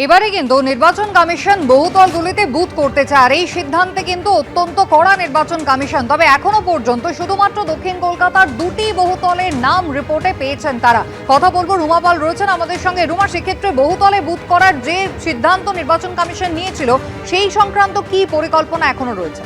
এবারে কিন্তু নির্বাচন কমিশন বহুতলগুলিতে বুথ করতে চায় আর এই সিদ্ধান্তে কিন্তু অত্যন্ত কড়া নির্বাচন কমিশন। তবে এখনো পর্যন্ত শুধুমাত্র দক্ষিণ কলকাতার দুটি বহুতলের নাম রিপোর্টে পেয়েছেন তারা। কথা বলবো, রুমা পাল রয়েছেন আমাদের সঙ্গে। রুমা, সেক্ষেত্রে বহুতলে বুথ করার যে সিদ্ধান্ত নির্বাচন কমিশন নিয়েছিল সেই সংক্রান্ত কি পরিকল্পনা এখনো রয়েছে?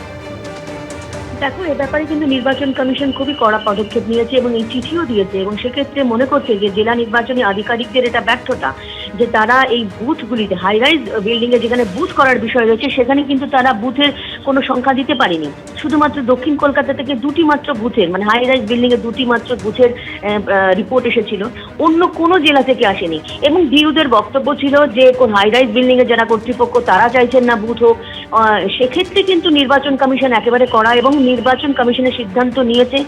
দেখো, এ ব্যাপারে কিন্তু নির্বাচন কমিশন খুবই কড়া পদক্ষেপ নিয়েছে এবং এই চিঠিও দিয়েছে, এবং সেক্ষেত্রে মনে করছে যে জেলা নির্বাচনী আধিকারিকদের এটা ব্যর্থতা যে তারা এই বুথগুলিতে হাই রাইজ বিল্ডিং এ যেখানে বুথ করার বিষয় রয়েছে সেখানে কিন্তু তারা বুথের কোনো সংখ্যা দিতে পারেনি। শুধুমাত্র দক্ষিণ কলকাতা থেকে দুটি মাত্র বুথের, মানে হাই রাইজ বিল্ডিং এ দুটি মাত্র বুথের রিপোর্ট এসেছিল, অন্য কোনো জেলা থেকে আসেনি। এবং ডিউদের বক্তব্য ছিল যে কোন হাই রাইজ বিল্ডিং এ যারা কর্তৃপক্ষ তারা চাইছেন না বুথ হোক। সেক্ষেত্রে কিন্তু নির্বাচন কমিশন একেবারে কড়া, এবং নির্বাচন কমিশনের সিদ্ধান্ত নিয়েছে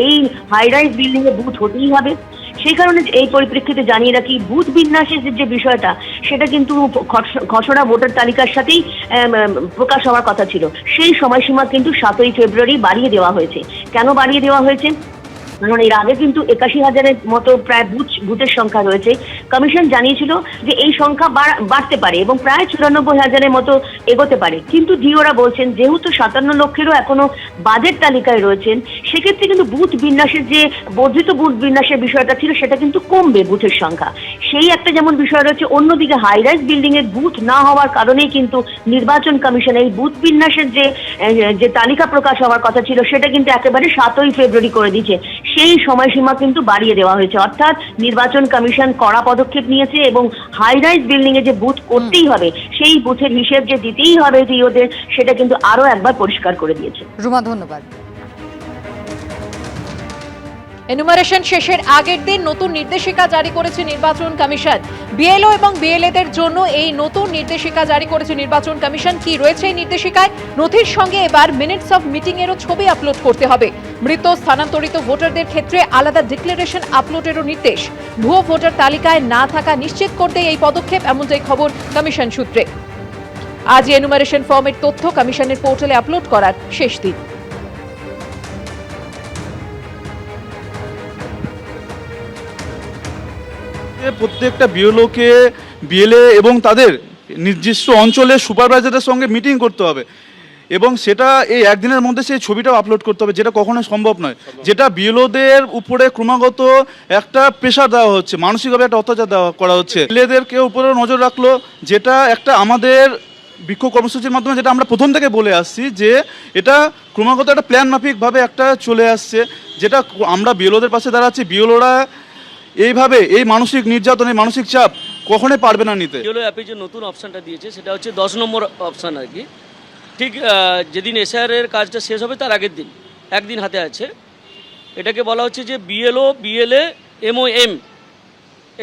এই হাই রাইজ বিল্ডিং এ বুথ হতেই হবে। সেই কারণে এই পরিপ্রেক্ষিতে জানিয়ে রাখি, বুথ বিন্যাসের যে বিষয়টা সেটা কিন্তু খসড়া ভোটার তালিকার সাথেই প্রকাশ হওয়ার কথা ছিল। সেই সময়সীমা কিন্তু 7ই ফেব্রুয়ারি বাড়িয়ে দেওয়া হয়েছে। কেন বাড়িয়ে দেওয়া হয়েছে? কারণ এর আগে কিন্তু 81,000-এর মতো প্রায় বুথের সংখ্যা রয়েছে। কমিশন জানিয়েছিল যে এই সংখ্যা বাড়তে পারে এবং প্রায় 94,000-এর মতো এগোতে পারে। কিন্তু ডিওরা বলছেন যেহেতু 57 লক্ষেরও এখনো বাজেট তালিকায় রয়েছেন, সেক্ষেত্রে কিন্তু বুথ বিন্যাসের যে বর্ধিত বুথ বিন্যাসের বিষয়টা ছিল সেটা কিন্তু কমবে বুথের সংখ্যা। সেই একটা যেমন বিষয় রয়েছে, অন্যদিকে হাই রাইজ বিল্ডিং এর বুথ না হওয়ার কারণেই কিন্তু নির্বাচন কমিশন এই বুথ বিন্যাসের যে তালিকা প্রকাশ হওয়ার কথা ছিল সেটা কিন্তু একেবারে 7ই ফেব্রুয়ারি করে দিয়েছে। সেই সময়সীমা কিন্তু বাড়িয়ে দেওয়া হয়েছে। অর্থাৎ নির্বাচন কমিশন কড়া পদক্ষেপ নিয়েছে এবং হাই রাইজ বিল্ডিং এ যে বুথ করতেই হবে সেই বুথের হিসেব যে দিতেই হবে ডিওদের, সেটা কিন্তু আরো একবার পরিষ্কার করে দিয়েছে। রুমা, ধন্যবাদ। এনুমারেশন শেষের আগের দিন নতুন নির্দেশিকা জারি করেছে নির্বাচন কমিশন। বিএলও এবং বিএলএদের জন্য এই নতুন নির্দেশিকা জারি করেছে নির্বাচন কমিশন। কি রয়েছে এই নির্দেশিকায়? নথির সঙ্গে এবার মিনিটস অফ মিটিং এরও ছবি আপলোড করতে হবে। মৃত স্থানান্তরিত ভোটারদের ক্ষেত্রে আলাদা ডিক্লারেশন আপলোডেরও নির্দেশ। ভুয়ো ভোটার তালিকায় না থাকা নিশ্চিত করতে এই পদক্ষেপ, এমনটাই খবর কমিশন সূত্রে। আজ এনুমারেশন ফর্মের তথ্য কমিশনের পোর্টালে আপলোড করার শেষ দিন। প্রত্যেকটা বিএলওকে বিএলএ এবং তাদের নির্দিষ্ট অঞ্চলের সুপারভাইজারের সঙ্গে মিটিং করতে হবে এবং সেটা এই একদিনের মধ্যে সেই ছবিটাও আপলোড করতে হবে, যেটা কখনোই সম্ভব নয়। যেটা বিএলওদের উপরে ক্রমাগত একটা প্রেশার দেওয়া হচ্ছে, মানসিকভাবে একটা অত্যাচার করা হচ্ছে। বিএলএদেরকে উপরে নজর রাখলো, যেটা একটা আমাদের বিক্ষোভ কর্মসূচির মাধ্যমে যেটা আমরা প্রথম থেকে বলে আসছি যে এটা ক্রমাগত একটা প্ল্যান মাফিকভাবে একটা চলে আসছে, যেটা আমরা বিএলওদের পাশে দাঁড়াচ্ছি। বিএলওরা এইভাবে এই মানসিক নির্যাতন, এই মানসিক চাপ কখনোই পারবে না নিতে। বিএলও অ্যাপে যে নতুন অপশানটা দিয়েছে সেটা হচ্ছে 10 নম্বর অপশান আর কি। ঠিক যেদিন এসআইআরের কাজটা শেষ হবে তার আগের দিন, একদিন হাতে আছে। এটাকে বলা হচ্ছে যে বিএলও বিএলএ এমওএম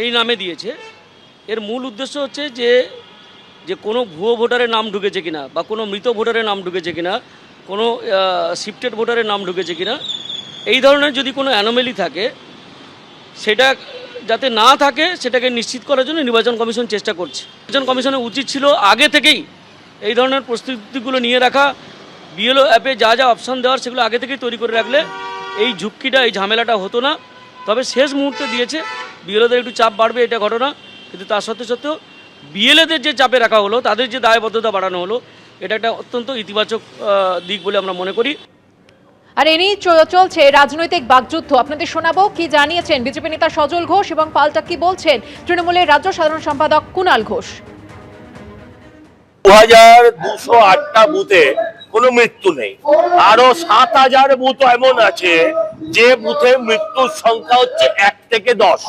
এই নামে দিয়েছে। এর মূল উদ্দেশ্য হচ্ছে যে কোনো ভুয়ো ভোটারের নাম ঢুকেছে কিনা, বা কোনো মৃত ভোটারের নাম ঢুকেছে কিনা, কোনো শিফটেড ভোটারের নাম ঢুকেছে কিনা, এই ধরনের যদি কোনো অ্যানোমেলি থাকে সেটা যাতে না থাকে সেটাকে নিশ্চিত করার জন্য নির্বাচন কমিশন চেষ্টা করছে। নির্বাচন কমিশনের উচিত ছিল আগে থেকেই এই ধরনের প্রস্তুতিগুলো নিয়ে রাখা। বিএলও অ্যাপে যা যা অপশান দেওয়ার সেগুলো আগে থেকেই তৈরি করে রাখলে এই ঝুঁকিটা, এই ঝামেলাটা হতো না। তবে শেষ মুহূর্তে দিয়েছে, বিএলওদের একটু চাপ বাড়বে এটা ঘটনা, কিন্তু তার সত্ত্বেও বিএলএদের যে চাপে রাখা হলো, তাদের যে দায়বদ্ধতা বাড়ানো হলো, এটা একটা অত্যন্ত ইতিবাচক দিক বলে আমরা মনে করি। আর এ নিয়ে চলছে রাজনৈতিক বাকযুদ্ধ। আপনাদের শোনাবো কি জানিয়েছেন বিজেপি নেতা সজল ঘোষ এবং পাল্টা কি বলছেন তৃণমূলের রাজ্য সাধারণ সম্পাদক কুণাল ঘোষ। 2208টা বুথে কোনো মৃত্যু নেই, আরো 7000 বুথ এমন আছে যে বুথে মৃত্যুর সংখ্যা হচ্ছে 1 থেকে 10।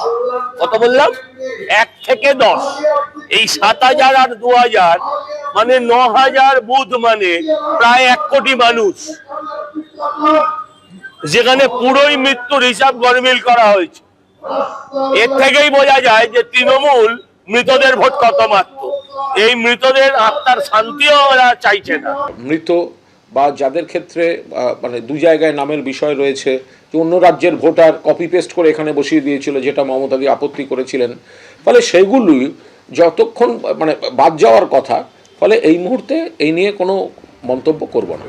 কত বললাম? 1 থেকে 10। এই 7000 আর 2000 মানে 9000 বুথ, মানে প্রায় 1 কোটি মানুষ, যেখানে পুরোই মৃত্যুর হিসাব গরমিল করা হয়েছে। এর থেকেই বোঝা যায় যে তৃণমূল মৃতদের ভোট কত মাত্র। এই মৃতদের আত্মার শান্তিও ওরা চাইছে না। মৃত বা যাদের ক্ষেত্রে মানে দু জায়গায় নামের বিষয় রয়েছে, যে অন্য রাজ্যের ভোটার কপি পেস্ট করে এখানে বসিয়ে দিয়েছিল, যেটা মমতাদি আপত্তি করেছিলেন, ফলে সেগুলি যতক্ষণ মানে বাদ যাওয়ার কথা, ফলে এই মুহূর্তে এই নিয়ে কোনো মন্তব্য করব না।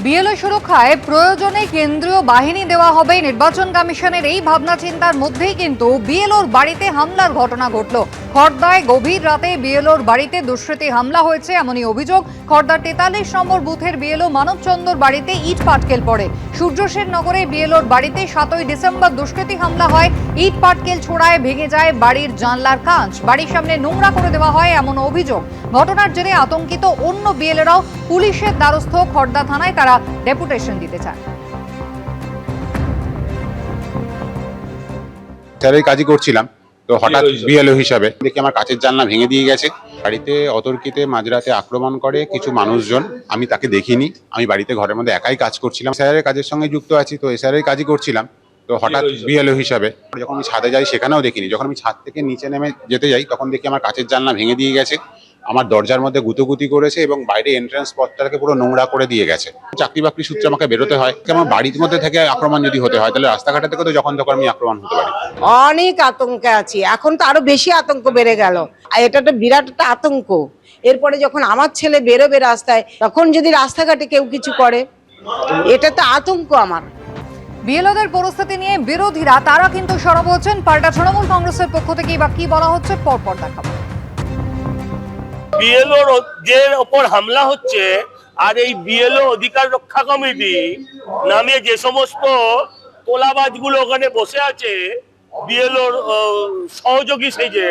বিএলও সুরক্ষায় প্রয়োজনে কেন্দ্রীয় বাহিনী দেওয়া হবে। নির্বাচন কমিশনের এই ভাবনা চিন্তার মধ্যেই কিন্তু বিএলওর বাড়িতে হামলার ঘটনা ঘটল। খড়দায় গভীর রাতে বিএলওর বাড়িতে দুষ্কৃতী হামলা হয়েছে এমনই অভিযোগ। খড়দার 43 নম্বর বুথের বিএলও মানবচন্দ্রর বাড়িতে ইট পাটকেল পড়ে। সূর্যসেন নগরে বিএলওর বাড়িতে 7ই ডিসেম্বর দুষ্কৃতী হামলা হয়। ইট পাটকেল ছোড়ায় ভেঙে যায় বাড়ির জানলার কাঁচ, বাড়ির সামনে নোংরা করে দেওয়া হয় এমন অভিযোগ। ঘটনার জেরে আতঙ্কিত অন্য বিএলওরাও পুলিশের দ্বারস্থ। খড়দা থানায় তারা ডেপুটেশন দিতে চান। স্যারের কাজই করছিলাম, তো হঠাৎ বিএলও হিসাবে দেখি আমার কাচের জানলা ভেঙে দিয়ে গেছে। বাড়িতে অতর্কিতে মাঝরাতে আক্রমণ করে কিছু মানুষজন। আমি তাকে দেখিনি, আমি বাড়িতে ঘরের মধ্যে একাই কাজ করছিলাম। স্যারের কাজের সঙ্গে যুক্ত আছি, তো স্যারের কাজই করছিলাম। তো হঠাৎ বিএলও হিসাবে যখন আমি ছাদে যাই সেখানেও দেখিনি। যখন আমি ছাদ থেকে নিচে নেমে যেতে যাই তখন দেখি আমার কাচের জানলা ভেঙে দিয়ে গেছে, আমার দরজার মধ্যে গুতোগুতি করেছে এবং বাইরে এন্ট্রান্স পথটাকে পুরো নোংরা করে দিয়ে গেছে। চাকরি বাকরি সূত্রে আমাকে বেরোতে হয়। আমার বাড়ির মধ্যে থেকে আক্রমণ যদি হতে হয় তাহলে রাস্তাঘাটে থেকে তো যখন তখন আমি আক্রমণ হতে পারি। অনেক আতঙ্কে আছি, এখন তো আরো বেশি আতঙ্ক বেড়ে গেল। আর এটা তো বিরাট একটা আতঙ্ক। এরপরে যখন আমার ছেলে বেরোবে রাস্তায়, তখন যদি রাস্তাঘাটে কেউ কিছু করে, এটা তো আতঙ্ক আমার। বিএলওদের পরিস্থিতি নিয়ে বিরোধীরা তারা কিন্তু সরব হচ্ছেন। পাল্টা তৃণমূল কংগ্রেসের পক্ষ থেকে বা কি বলা হচ্ছে পরপর দেখাবো। বিএলওর যে ওপর হামলা হচ্ছে আর এই বিএলও অধিকার রক্ষা কমিটি নামে যে সমস্ত তোলাবাজগুলো ওখানে বসে আছে বিএলওর সহযোগী সেজে,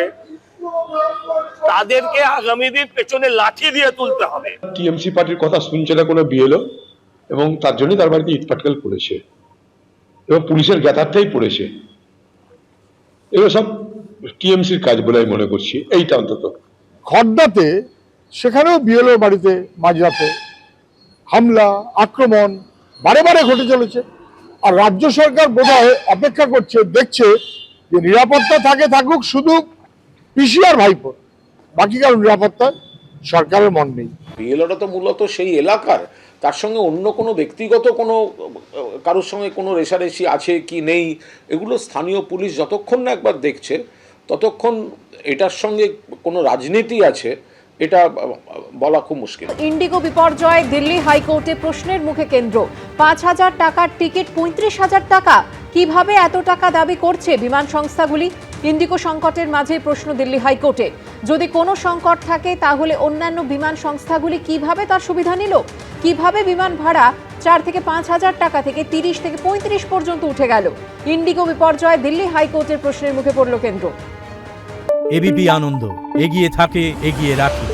তাদেরকে আগামী দিন পেছনে লাঠি দিয়ে তুলতে হবে। টিএমসি পার্টির কথা শুনছে না কোনো বিএলও, এবং তার জন্যই তার বাড়িতে ইটপাটকেল পড়েছে এবং পুলিশের জ্ঞাতার্থেই পড়েছে। এগুলো সব টিএমসির কাজ বলে আমি মনে করছি, এইটা অন্তত। খড়দাতে সেখানেও বিএলও বাড়িতে মাঝরাতে হামলা আক্রমণ বারে বারে ঘটে চলেছে। আর রাজ্য সরকার বোধহয় অপেক্ষা করছে, দেখছে যে নিরাপত্তা থাকুক শুধু পিসি আর ভাইপো, বাকি কারো নিরাপত্তা সরকারের মন নেই। বিএলওরা তো মূলত সেই এলাকার, তার সঙ্গে অন্য কোনো ব্যক্তিগত কোনো কারোর সঙ্গে কোনো রেষারেষি আছে কি নেই, এগুলো স্থানীয় পুলিশ যতক্ষণ না একবার দেখছে ততক্ষণ এটার সঙ্গে কোনো রাজনীতি আছে এটা বলা খুব মুশকিল। ইন্ডিগো বিপর্যয় দিল্লি হাইকোর্টে প্রশ্নের মুখে কেন্দ্র। 5,000 টাকার টিকিট 35,000 টাকা, কিভাবে এত টাকা দাবি করছে বিমান সংস্থাগুলি? ইন্ডিগো সংকটের মাঝে প্রশ্ন দিল্লি হাইকোর্টে। যদি কোনো সংকট থাকে তাহলে অন্যান্য বিমান সংস্থাগুলি কিভাবে তার সুবিধা নিল? কিভাবে বিমান ভাড়া 4 থেকে 5,000 টাকা থেকে 30 থেকে 35 পর্যন্ত উঠে গেল? ইন্ডিগো বিপর্যয় দিল্লি হাইকোর্টের প্রশ্নের মুখে পড়ল কেন্দ্র। এবিপি আনন্দ, এগিয়ে থাকে, এগিয়ে রাখে।